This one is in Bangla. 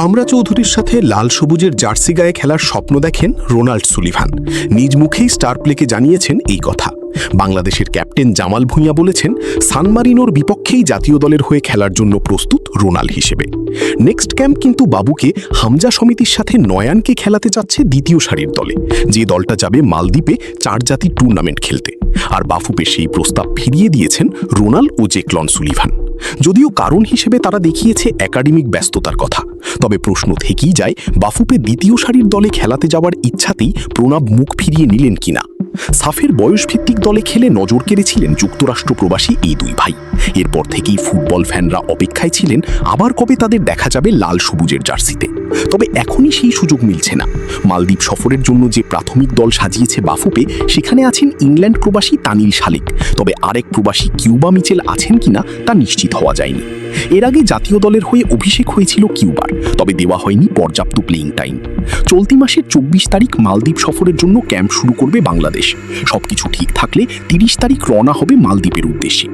আমরা চৌধুরীর সাথে লাল সবুজের জার্সি গায়ে খেলার স্বপ্ন দেখেন রোনাল্ড সুলিভান। নিজ মুখেই স্টার প্লেকে জানিয়েছেন এই কথা। বাংলাদেশের ক্যাপ্টেন জামাল ভুঁইয়া বলেছেন, সান মারিনোর বিপক্ষেই জাতীয় দলের হয়ে খেলার জন্য প্রস্তুত রোনাল হিসেবে। নেক্সট ক্যাম্প কিন্তু বাবুকে হামজা সমিতির সাথে নয়ানকে খেলাতে চাচ্ছে দ্বিতীয় সারির দলে, যে দলটা যাবে মালদ্বীপে 4 জাতির টুর্নামেন্ট খেলতে। আর বাফুপে সেই প্রস্তাব ফিরিয়ে দিয়েছেন রোনাল ও জেকলন সুলিভান। যদিও কারণ হিসেবে তারা দেখিয়েছে একাডেমিক ব্যস্ততার কথা, তবে প্রশ্ন থেকেই যায় বাফুপে দ্বিতীয় সারির দলে খেলাতে যাওয়ার ইচ্ছাতেই প্রণব মুখ ফিরিয়ে নিলেন কিনা। সাফের বয়সভিত্তিক দলে খেলে নজর কেড়েছিলেন যুক্তরাষ্ট্র প্রবাসী এই দুই ভাই। এরপর থেকেই ফুটবল ফ্যানরা অপেক্ষায় ছিলেন আবার কবে তাদের দেখা যাবে লাল সবুজের জার্সিতে। তবে এখনই সেই সুযোগ মিলছে না। মালদ্বীপ সফরের জন্য যে প্রাথমিক দল সাজিয়েছে বাফুপে, সেখানে আছেন ইংল্যান্ড প্রবাসী তানিল শালিক। তবে আরেক প্রবাসী কিউবা মিচেল আছেন কিনা তা নিশ্চিত হওয়া যায়নি। এর আগে জাতীয় দলের হয়ে অভিষেক হয়েছিল কিউবার, তবে দেওয়া হয়নি পর্যাপ্ত প্লেইং টাইম। চলতি মাসের 24 তারিখ মালদ্বীপ সফরের জন্য ক্যাম্প শুরু করবে বাংলাদেশ। সবকিছু ঠিক থাকলে 30 তারিখ রওনা হবে মালদ্বীপের উদ্দেশ্যে।